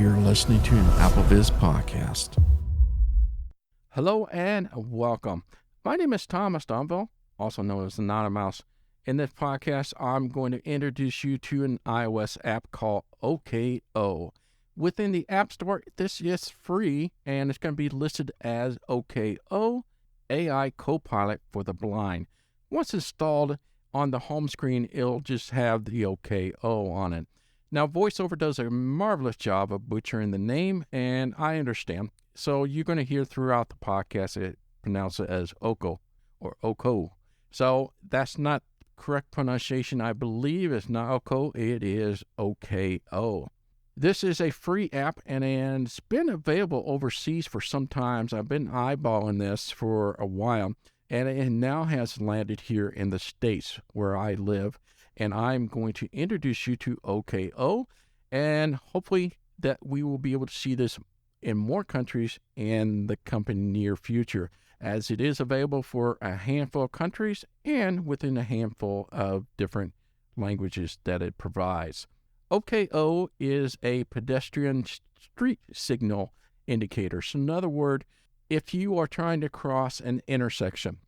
You're listening to an AppleViz podcast. Hello and welcome. My name is Thomas Donville, also known as Anonymous. In this podcast, I'm going to introduce you to an iOS app called OKO. Within the App Store, this is free, and it's going to be listed as OKO AI Copilot for the Blind. Once installed on the home screen, it'll just have the OKO on it. Now, VoiceOver does a marvelous job of butchering the name, and I understand. So you're going to hear throughout the podcast it pronounce it as OKO or OKO. So that's not correct pronunciation. I believe it's not OKO, it is OKO. This is a free app, and it's been available overseas for some time. I've been eyeballing this for a while, and it now has landed here in the States where I live. And I'm going to introduce you to OKO, and hopefully that we will be able to see this in more countries in the coming near future, as it is available for a handful of countries and within a handful of different languages that it provides. OKO is a pedestrian street signal indicator. So in other words, if you are trying to cross an intersection,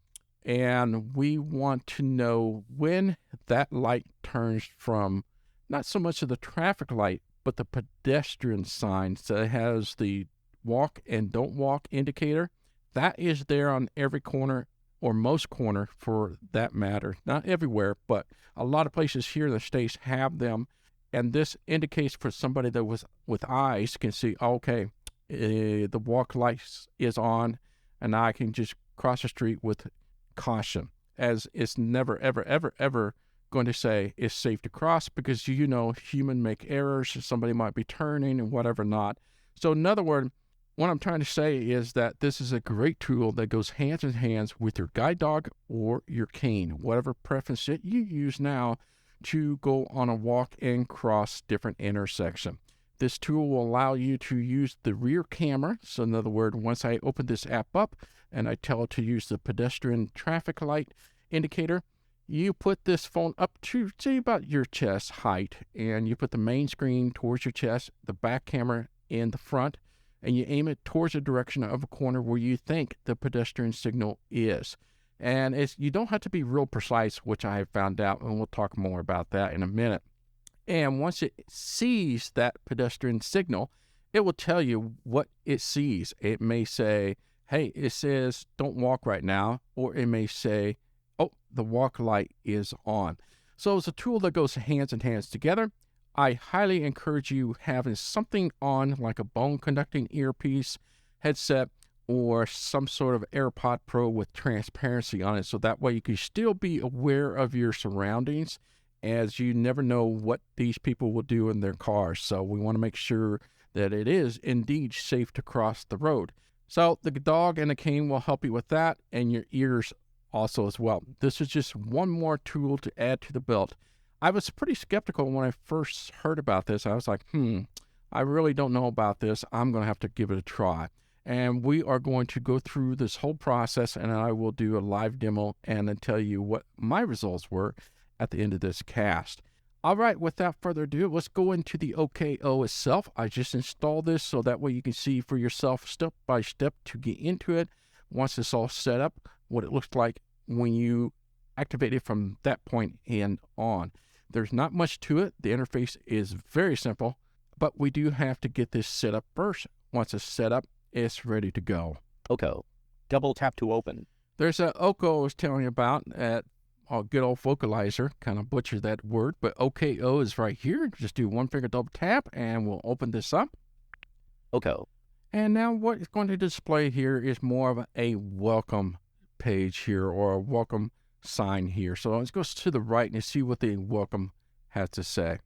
and we want to know when that light turns from not so much of the traffic light, but the pedestrian sign that has the walk and don't walk indicator. That is there on every corner, or most corner for that matter. Not everywhere, but a lot of places here in the States have them. And this indicates for somebody that was with eyes can see, okay, the walk light is on, and I can just cross the street with caution, as it's never, ever, ever, ever going to say it's safe to cross, because human make errors. Somebody might be turning and whatever not. So in other words, what I'm trying to say is that this is a great tool that goes hands in hands with your guide dog or your cane, whatever preference that you use now to go on a walk and cross different intersections. This tool will allow you to use the rear camera. So in other words, once I open this app up and I tell it to use the pedestrian traffic light indicator, you put this phone up to, say, about your chest height, and you put the main screen towards your chest, the back camera in the front, and you aim it towards the direction of a corner where you think the pedestrian signal is. And you don't have to be real precise, which I have found out, and we'll talk more about that in a minute. And once it sees that pedestrian signal, it will tell you what it sees. It may say, hey, it says don't walk right now, or it may say, oh, the walk light is on. So it's a tool that goes hands in hands together. I highly encourage you having something on, like a bone-conducting earpiece, headset, or some sort of AirPod Pro with transparency on it, so that way you can still be aware of your surroundings, as you never know what these people will do in their cars. So we want to make sure that it is indeed safe to cross the road. So the dog and the cane will help you with that, and your ears also as well. This is just one more tool to add to the belt. I was pretty skeptical when I first heard about this. I was like, I really don't know about this. I'm going to have to give it a try. And we are going to go through this whole process, and I will do a live demo and then tell you what my results were at the end of this cast. All right, without further ado, let's go into the OKO itself. I just installed this so that way you can see for yourself step by step to get into it. Once it's all set up, what it looks like when you activate it from that point and on. There's not much to it. The interface is very simple, but we do have to get this set up first. Once it's set up, it's ready to go. OKO. Double tap to open. There's a OKO I was telling you about at a good old vocalizer. Kind of butchered that word, but OKO is right here. Just do one finger double tap and we'll open this up. OKO. And now what it's going to display here is more of a welcome page here, or a welcome sign here. So let's go to the right and see what the welcome has to say.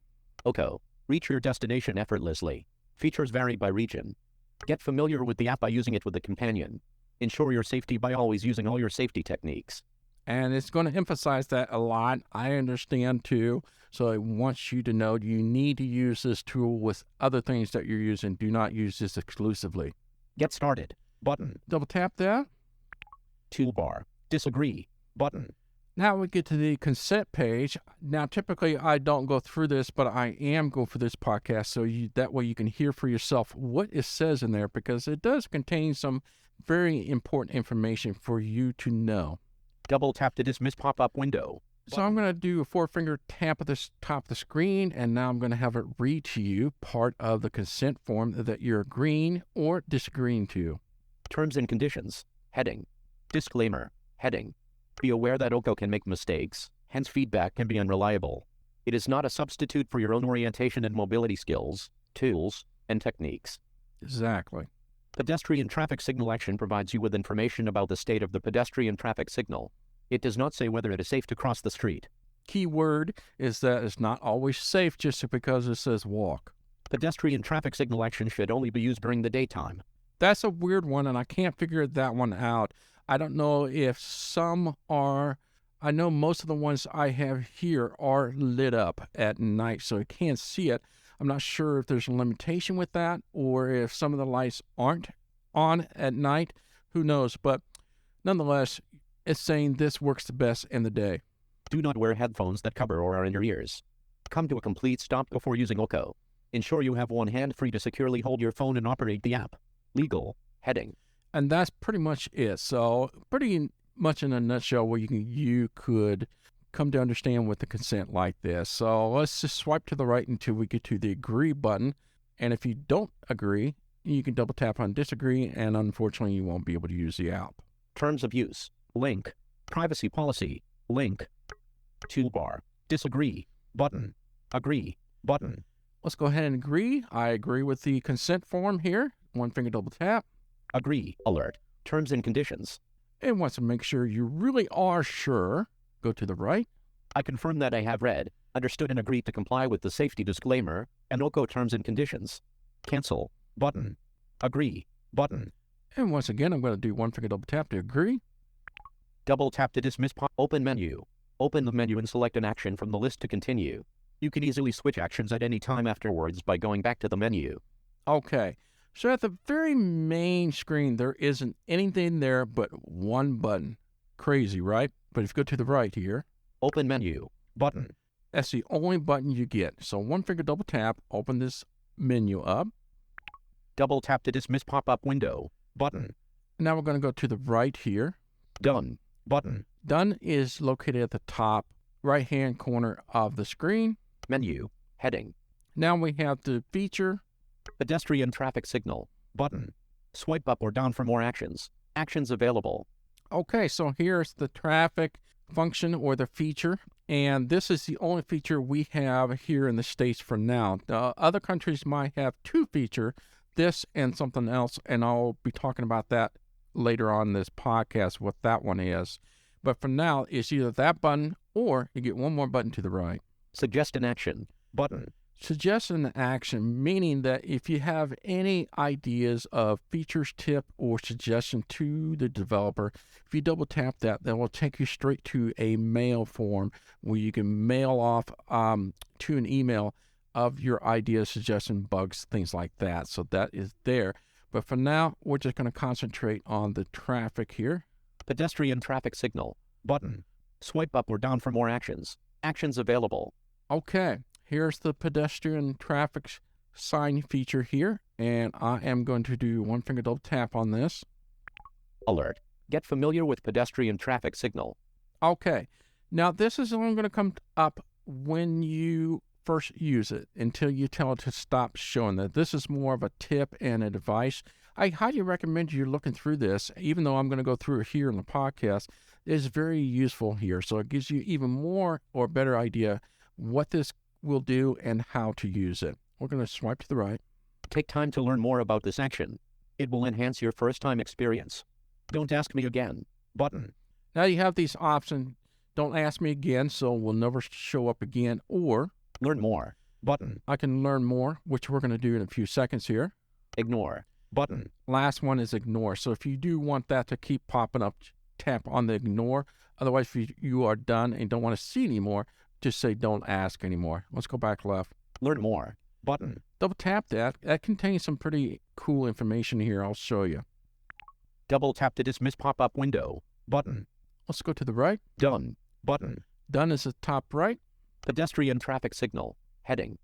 OKO. Reach your destination effortlessly. Features vary by region. Get familiar with the app by using it with a companion. Ensure your safety by always using all your safety techniques. And it's going to emphasize that a lot. I understand too. So it wants you to know you need to use this tool with other things that you're using. Do not use this exclusively. Get started. Button. Double tap that. Toolbar. Disagree. Button. Now we get to the consent page. Now, typically I don't go through this, but I am going for this podcast, so that way you can hear for yourself what it says in there, because it does contain some very important information for you to know. Double tap to dismiss pop-up window. So I'm going to do a 4-finger tap at the top of the screen, and now I'm going to have it read to you part of the consent form that you're agreeing or disagreeing to. Terms and conditions. Heading. Disclaimer. Heading. Be aware that OKO can make mistakes, hence feedback can be unreliable. It is not a substitute for your own orientation and mobility skills, tools, and techniques. Exactly. Pedestrian traffic signal action provides you with information about the state of the pedestrian traffic signal. It does not say whether it is safe to cross the street. Key word is that it's not always safe just because it says walk. Pedestrian traffic signal action should only be used during the daytime. That's a weird one, and I can't figure that one out. I don't know if some are. I know most of the ones I have here are lit up at night, so I can't see it. I'm not sure if there's a limitation with that, or if some of the lights aren't on at night. Who knows? But nonetheless, it's saying this works the best in the day. Do not wear headphones that cover or are in your ears. Come to a complete stop before using OKO. Ensure you have one hand free to securely hold your phone and operate the app. Legal. Heading. And that's pretty much it. So pretty much in a nutshell where you could come to understand with the consent like this. So let's just swipe to the right until we get to the agree button. And if you don't agree, you can double tap on disagree, and unfortunately you won't be able to use the app. Terms of use. Link. Privacy policy. Link. Toolbar. Disagree. Button. Agree. Button. Let's go ahead and agree. I agree with the consent form here. 1-finger double tap. Agree. Alert. Terms and conditions. And once to make sure you really are sure, go to the right. I confirm that I have read, understood, and agreed to comply with the safety disclaimer and OKO terms and conditions. Cancel. Button. Agree. Button. And once again, I'm going to do 1-finger double tap to agree. Double tap to dismiss open menu. Open the menu and select an action from the list to continue. You can easily switch actions at any time afterwards by going back to the menu. Okay. So at the very main screen, there isn't anything there but one button. Crazy, right? But if you go to the right here. Open menu. Button. That's the only button you get. So 1-finger double tap, open this menu up. Double tap to dismiss pop-up window. Button. Now we're going to go to the right here. Done. Button. Done is located at the top right-hand corner of the screen. Menu. Heading. Now we have the feature. Pedestrian traffic signal. Button. Swipe up or down for more actions. Actions available. Okay, so here's the traffic function or the feature, and this is the only feature we have here in the States for now. Other countries might have two features, this and something else, and I'll be talking about that later on in this podcast, what that one is. But for now, it's either that button or you get one more button to the right. Suggest an action. Button. Suggest an action, meaning that if you have any ideas of features, tip, or suggestion to the developer, if you double tap that, that will take you straight to a mail form where you can mail off to an email of your ideas, suggestion, bugs, things like that. So that is there. But for now, we're just going to concentrate on the traffic here. Pedestrian traffic signal. Button. Swipe up or down for more actions. Actions available. Okay. Here's the pedestrian traffic sign feature here, and I am going to do 1-finger double tap on this. Alert. Get familiar with pedestrian traffic signal. Okay. Now, this is only going to come up when you first use it until you tell it to stop showing that. This is more of a tip and advice. I highly recommend you looking through this, even though I'm going to go through it here in the podcast. It's very useful here, so it gives you even more or better idea what this will do and how to use it. We're going to swipe to the right. Take time to learn more about this action. It will enhance your first-time experience. Don't ask me again. Button. Now you have these options. Don't ask me again, so we'll never show up again. Or learn more. Button. I can learn more, which we're going to do in a few seconds here. Ignore. Button. Last one is ignore. So if you do want that to keep popping up, tap on the ignore. Otherwise, if you are done and don't want to see anymore, just say don't ask anymore. Let's go back left. Learn more. Button. Double tap that. That contains some pretty cool information here. I'll show you. Double tap to dismiss pop-up window. Button. Let's go to the right. Done. Button. Done is the top right. Pedestrian traffic signal. Heading.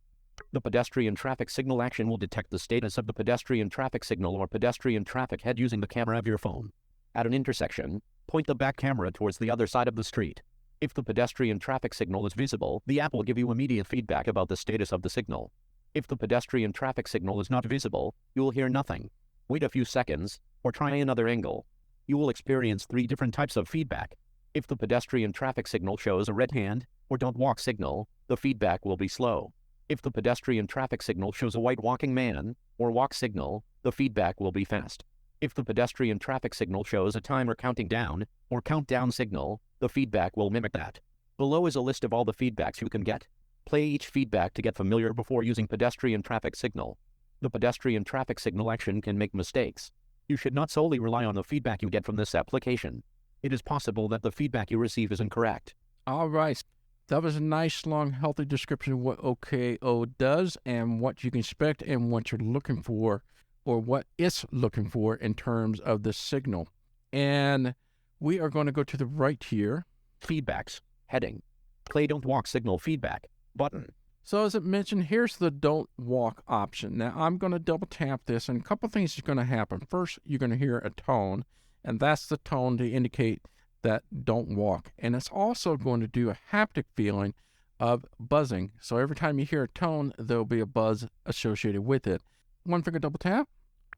The pedestrian traffic signal action will detect the status of the pedestrian traffic signal or pedestrian traffic head using the camera of your phone. At an intersection, point the back camera towards the other side of the street. If the pedestrian traffic signal is visible, the app will give you immediate feedback about the status of the signal. If the pedestrian traffic signal is not visible, you will hear nothing. Wait a few seconds, or try another angle. You will experience 3 different types of feedback. If the pedestrian traffic signal shows a red hand, or don't walk signal, the feedback will be slow. If the pedestrian traffic signal shows a white walking man, or walk signal, the feedback will be fast. If the pedestrian traffic signal shows a timer counting down, or countdown signal, the feedback will mimic that. Below is a list of all the feedbacks you can get. Play each feedback to get familiar before using pedestrian traffic signal. The pedestrian traffic signal action can make mistakes. You should not solely rely on the feedback you get from this application. It is possible that the feedback you receive is incorrect. All right. That was a nice, long, healthy description of what OKO does and what you can expect and what you're looking for, or what it's looking for in terms of the signal. And we are going to go to the right here. Feedbacks. Heading. Play don't walk signal feedback. Button. So as it mentioned, here's the don't walk option. Now I'm going to double tap this, and a couple things are going to happen. First, you're going to hear a tone, and that's the tone to indicate that don't walk. And it's also going to do a haptic feeling of buzzing. So every time you hear a tone, there'll be a buzz associated with it. One finger double tap.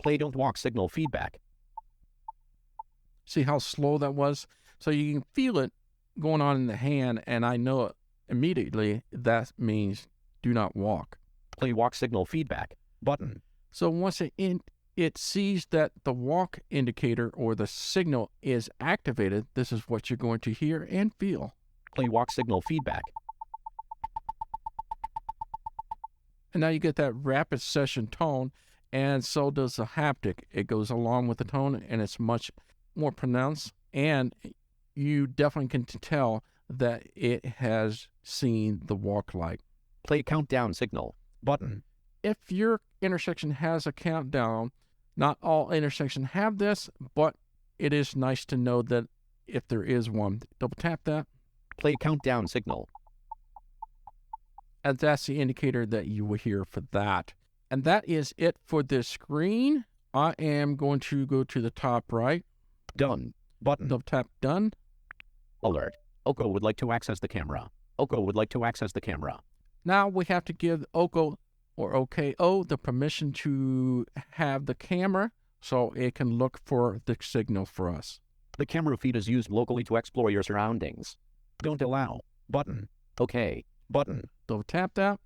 Play don't walk signal feedback. See how slow that was? So you can feel it going on in the hand, and I know immediately that means do not walk. Play walk signal feedback. Button. So once it sees that the walk indicator or the signal is activated, this is what you're going to hear and feel. Play walk signal feedback. And now you get that rapid session tone, and so does the haptic. It goes along with the tone, and it's much more pronounced, and you definitely can tell that it has seen the walk light. Play countdown signal. Button. If your intersection has a countdown, not all intersections have this, but it is nice to know that if there is one. Double tap that. Play countdown signal. And that's the indicator that you will hear for that. And that is it for this screen. I am going to go to the top right. Done. Button. Double tap done. Alert. OKO would like to access the camera. OKO would like to access the camera. Now we have to give OKO or OKO the permission to have the camera so it can look for the signal for us. The camera feed is used locally to explore your surroundings. Don't allow. Button. OK. Button. Double tap that.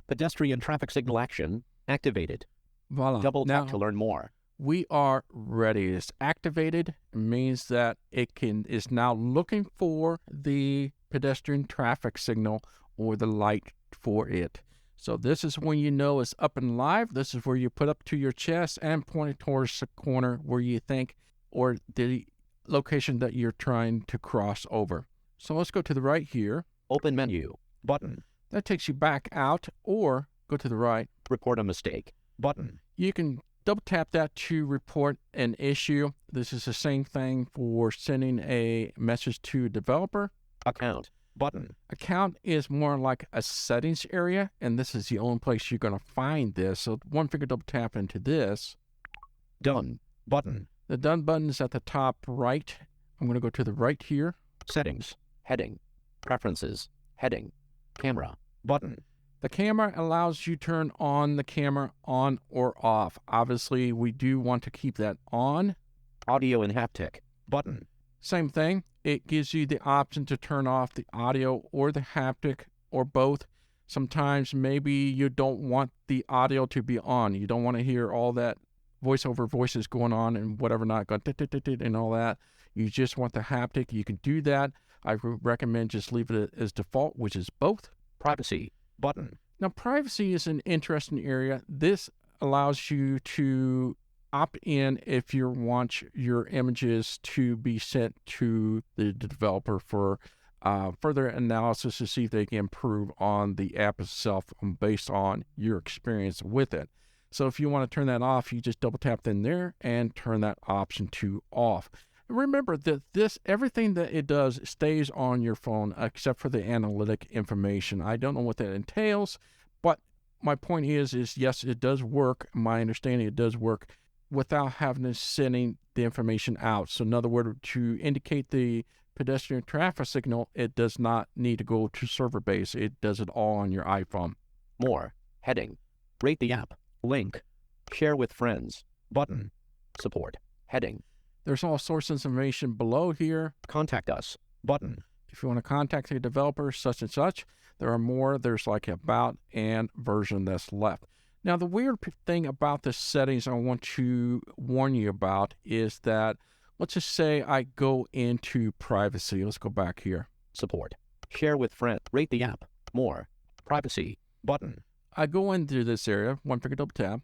Pedestrian traffic signal action activated. Voila. Double tap now, to learn more. We are ready. It's activated. It means that it is now looking for the pedestrian traffic signal or the light for it. So this is when you know it's up and live. This is where you put up to your chest and point it towards the corner where you think, or the location that you're trying to cross over. So let's go to the right here. Open menu. Button. That takes you back out, or go to the right. Report a mistake. Button. You can double tap that to report an issue. This is the same thing for sending a message to a developer. Account. Button. Account is more like a settings area, and this is the only place you're going to find this. So one finger double tap into this. Done. Button. The done button is at the top right. I'm going to go to the right here. Settings. Heading. Preferences. Heading. Camera. Button. The camera allows you to turn on the camera on or off. Obviously, we do want to keep that on. Audio and haptic. Button. Same thing. It gives you the option to turn off the audio or the haptic or both. Sometimes maybe you don't want the audio to be on. You don't want to hear all that voiceover voices going on and whatever not going and all that. You just want the haptic. You can do that. I recommend just leave it as default, which is both. Privacy. Button. Now, privacy is an interesting area. This allows you to opt in if you want your images to be sent to the developer for further analysis to see if they can improve on the app itself based on your experience with it. So if you want to turn that off, you just double tap in there and turn that option to off. Remember that everything that it does stays on your phone except for the analytic information. I don't know what that entails, but my point is yes, it does work. My understanding, it does work without having to sending the information out. So in other words, to indicate the pedestrian traffic signal, it does not need to go to server base. It does it all on your iPhone. More. Heading. Rate the app. Link. Share with friends. Button. Support. Heading. There's all sorts of information below here. Contact us. Button. If you want to contact a developer, such and such, there are more. There's like about and version that's left. Now, the weird thing about the settings I want to warn you about is that, let's just say I go into privacy. Let's go back here. Support. Share with friends. Rate the app. More. Privacy. Button. I go into this area, one finger double tap.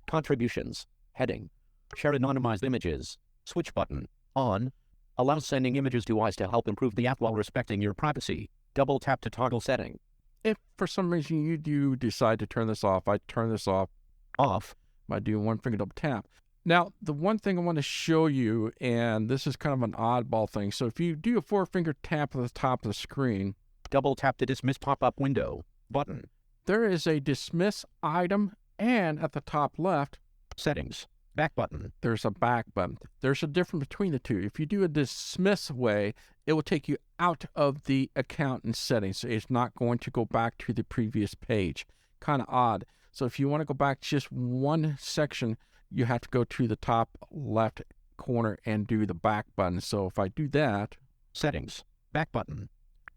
Contributions. Heading. Share anonymized images. Switch button. On. Allows sending images to iOS to help improve the app while respecting your privacy. Double tap to toggle setting. If for some reason you do decide to turn this off, I turn this off. Off. I do one finger double tap. Now, the one thing I want to show you, and this is kind of an oddball thing. So if you do a 4-finger tap at the top of the screen. Double tap to dismiss pop-up window. Button. There is a dismiss item, and at the top left, Settings. Back button. there's a back button. There's a difference between the two. If you do a dismiss way, it will take you out of the account and settings. It's not going to go back to the previous page. Kind of odd. So if you want to go back just one section, you have to go to the top left corner and do the back button. So if I do that, Settings. Back button.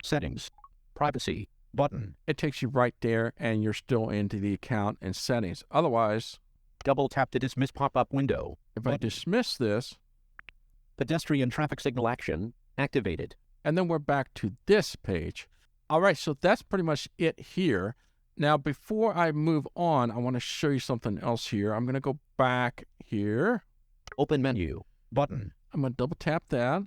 Settings. Privacy. Button. it takes you right there and you're still into the account and settings. Otherwise, Double tap to dismiss pop-up window. if I dismiss this, Pedestrian traffic signal action activated. and then we're back to this page. All right, so that's pretty much it here. Now, before I move on, I want to show you something else here. I'm going to go back here. Open menu. Button. I'm going to double tap that.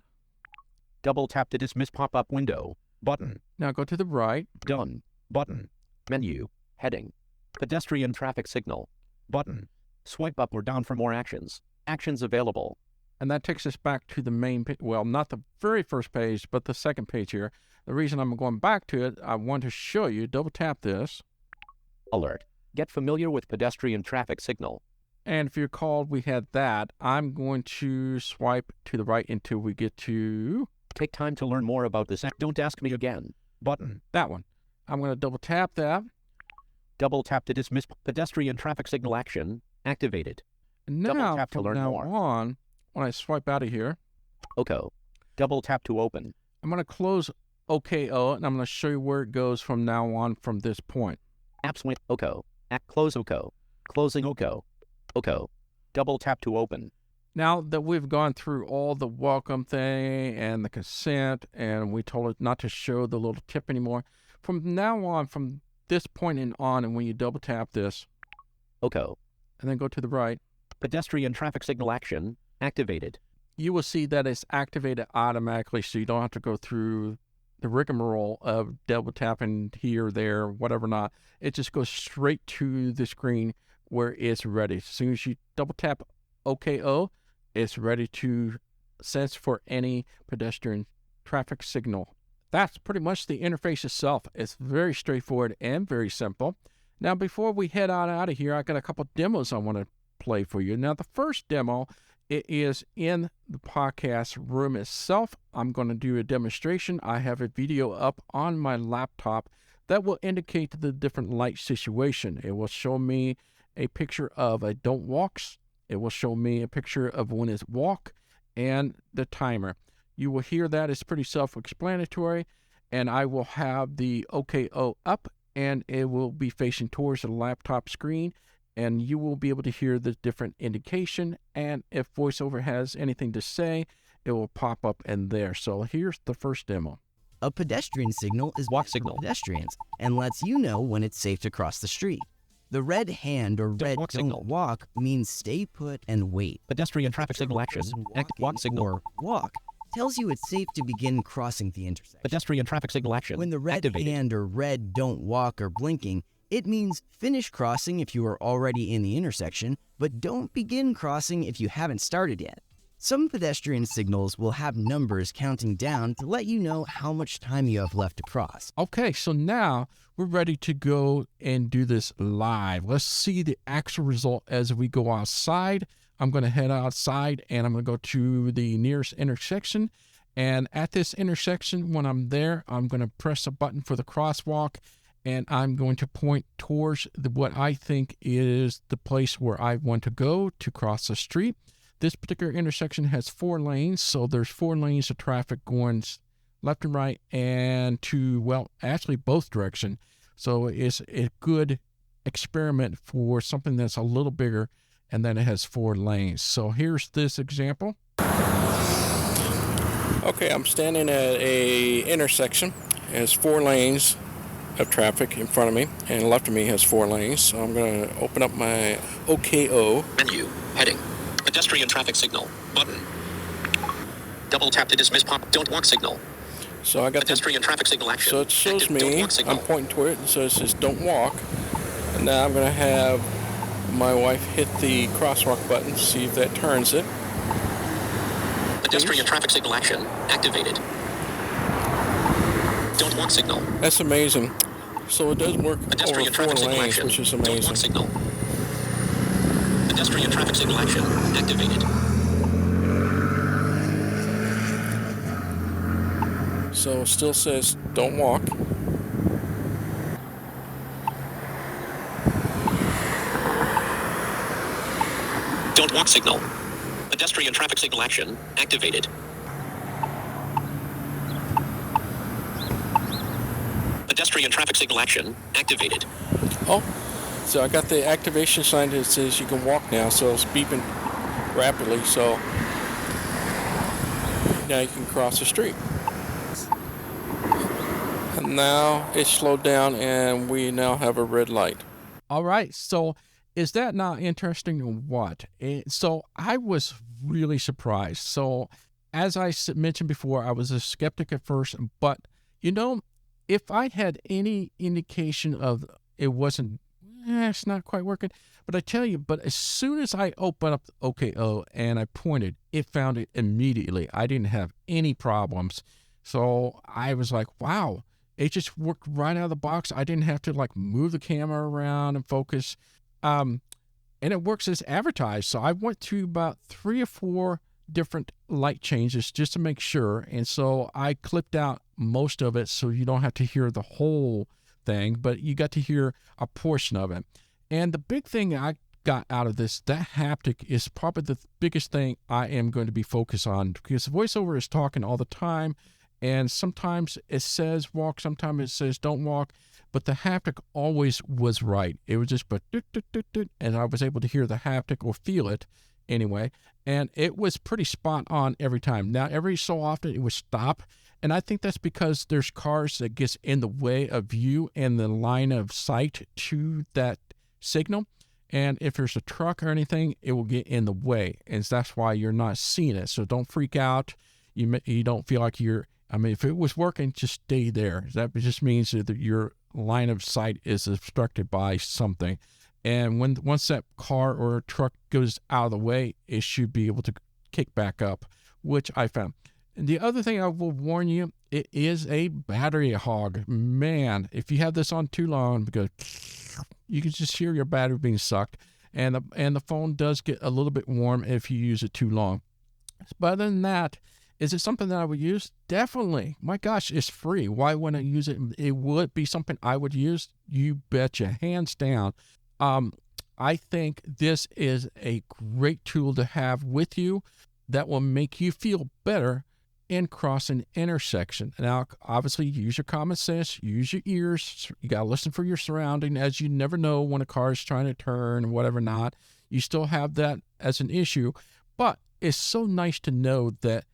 Double tap to dismiss pop-up window. Button. Now go to the right. Done. Button. Menu. Heading. Pedestrian traffic signal. Button. Swipe up or down for more actions. Actions available. And that takes us back to the main page. Well, not the very first page, but the second page here. The reason I'm going back to it, I want to show you. Double tap this. Alert. Get familiar with pedestrian traffic signal. And if you recall, we had that. I'm going to swipe to the right until we get to Take time to learn more about this. Don't ask me again. Button. that one. I'm going to double tap that. Double tap to dismiss pedestrian traffic signal action activated. And Double now, tap to from learn now more. on, when I swipe out of here, OKO. Double tap to open. I'm going to close OKO, and I'm going to show you where it goes from now on from this point. Apps win. OKO. Close OKO. Closing OKO. OKO. Double tap to open. Now that we've gone through all the welcome thing and the consent, and we told it not to show the little tip anymore, from now on, from this point in on, and when you double tap this, OKO. and then go to the right, Pedestrian traffic signal action activated. you will see that it's activated automatically, so you don't have to go through the rigmarole of double tapping here, there, whatever not. It just goes straight to the screen where it's ready. As soon as you double tap OKO, it's ready to sense for any pedestrian traffic signal. That's pretty much the interface itself. It's very straightforward and very simple. Now, before we head on out of here, I got a couple demos I want to play for you. Now, the first demo, it is in the podcast room itself. I'm going to do a demonstration. I have a video up on my laptop that will indicate the different light situation. It will show me a picture of a don't walks. It will show me a picture of when it's walk and the timer. You will hear that. It's pretty self-explanatory. And I will have the OKO up, and it will be facing towards the laptop screen. And you will be able to hear the different indication. And if VoiceOver has anything to say, it will pop up in there. So here's the first demo. A pedestrian signal is Walk for signal. pedestrians and lets you know when it's safe to cross the street. The red hand or red walk don't signal. walk means stay put and wait. Pedestrian traffic signal action. Person Walk walking signal. or walk tells you it's safe to begin crossing the intersection. Pedestrian traffic signal action. When the red activated. hand or red don't walk are blinking, it means finish crossing if you are already in the intersection, but don't begin crossing if you haven't started yet. Some pedestrian signals will have numbers counting down to let you know how much time you have left to cross. Okay, so now we're ready to go and do this live. Let's see the actual result as we go outside. I'm going to head outside and I'm going to go to the nearest intersection. And at this intersection, when I'm there, I'm going to press a button for the crosswalk and I'm going to point towards what I think is the place where I want to go to cross the street. This particular intersection has 4 lanes, so there's 4 lanes of traffic going left and right and to, well, actually both directions. So it's a good experiment for something that's a little bigger and then it has 4 lanes. So here's this example. Okay, I'm standing at a intersection. It has 4 lanes of traffic in front of me, and left of me has 4 lanes. So I'm going to open up my OKO. Menu. Heading. Pedestrian traffic signal. Button. Double tap to dismiss pop. Don't walk signal. So I got Pedestrian traffic signal action. So it shows Active. Don't me, walk signal. I'm pointing to it, and so it says don't walk. And now I'm going to have my wife hit the crosswalk button to see if that turns it. Pedestrian traffic signal action. Activated. Don't walk signal. That's amazing. So it does work Pedestrian over 4 traffic signal lanes, action. which is Don't walk amazing. signal. Pedestrian traffic signal action. Activated. So it still says don't walk. Don't walk signal. Pedestrian traffic signal action. Activated. Pedestrian traffic signal action. Activated. Oh, so I got the activation sign that says you can walk now, so it's beeping rapidly, so now you can cross the street. And now it's slowed down and we now have a red light. All right, so is that not interesting or what? So I was really surprised. So as I mentioned before, I was a skeptic at first, but if I had any indication of it wasn't, it's not quite working, but I tell you, but as soon as I opened up the OKO and I pointed, it found it immediately. I didn't have any problems. So I was like, wow, it just worked right out of the box. I didn't have to move the camera around and focus. And it works as advertised. So I went through about 3 or 4 different light changes just to make sure. And so I clipped out most of it so you don't have to hear the whole thing, but you got to hear a portion of it. And the big thing I got out of this, that haptic is probably the biggest thing I am going to be focused on, because the voiceover is talking all the time. And sometimes it says walk, sometimes it says don't walk, but the haptic always was right. It was just, and I was able to hear the haptic or feel it anyway. And it was pretty spot on every time. Now, every so often it would stop. And I think that's because there's cars that gets in the way of you and the line of sight to that signal. And if there's a truck or anything, it will get in the way. And that's why you're not seeing it. So don't freak out. You don't feel like if it was working, just stay there. That just means that your line of sight is obstructed by something. And once that car or truck goes out of the way, it should be able to kick back up, which I found. And the other thing I will warn you, it is a battery hog. Man, if you have this on too long, because you can just hear your battery being sucked. And the phone does get a little bit warm if you use it too long. But other than that, is it something that I would use? Definitely. My gosh, it's free. Why wouldn't I use it? It would be something I would use. You betcha, hands down. I think this is a great tool to have with you that will make you feel better in crossing intersection. Now, obviously, use your common sense, use your ears. You got to listen for your surrounding, as you never know when a car is trying to turn and whatever not. You still have that as an issue, but it's so nice to know that,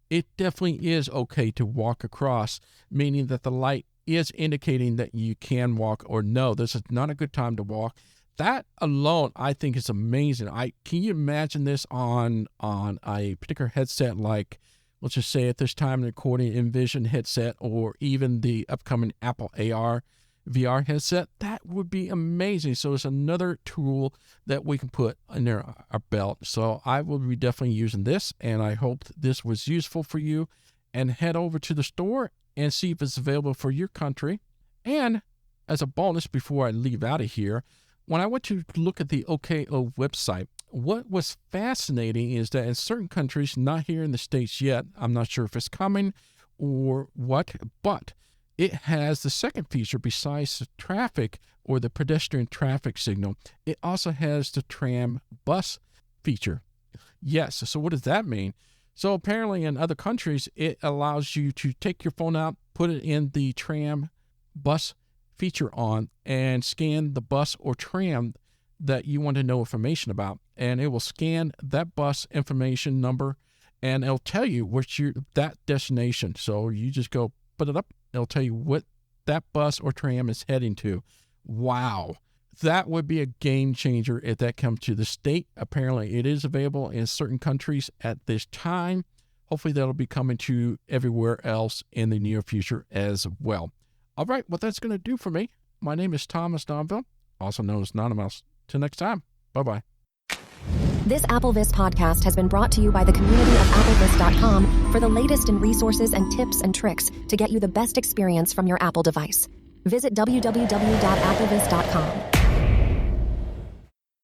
it definitely is okay to walk across, meaning that the light is indicating that you can walk, or no, this is not a good time to walk. That alone, I think, is amazing. Can you imagine this on a particular headset, like, let's just say at this time, the recording Envision headset, or even the upcoming Apple AR? VR headset, that would be amazing. So it's another tool that we can put in our belt. So I will be definitely using this, and I hope this was useful for you. And head over to the store and see if it's available for your country. And as a bonus, before I leave out of here, when I went to look at the OKO website, what was fascinating is that in certain countries, not here in the States yet, I'm not sure if it's coming or what, but it has the second feature besides the traffic or the pedestrian traffic signal. It also has the tram bus feature. Yes, so what does that mean? So apparently in other countries, it allows you to take your phone out, put it in the tram bus feature on, and scan the bus or tram that you want to know information about. And it will scan that bus information number, and it'll tell you what's that destination. So you just go put it up. It'll tell you what that bus or tram is heading to. Wow. That would be a game changer if that comes to the state. Apparently, it is available in certain countries at this time. Hopefully, that'll be coming to everywhere else in the near future as well. All right, well, that's going to do for me. My name is Thomas Donville, also known as Anonymous. Till next time, bye-bye. This AppleVis podcast has been brought to you by the community of AppleVis.com for the latest in resources and tips and tricks to get you the best experience from your Apple device. Visit www.applevis.com.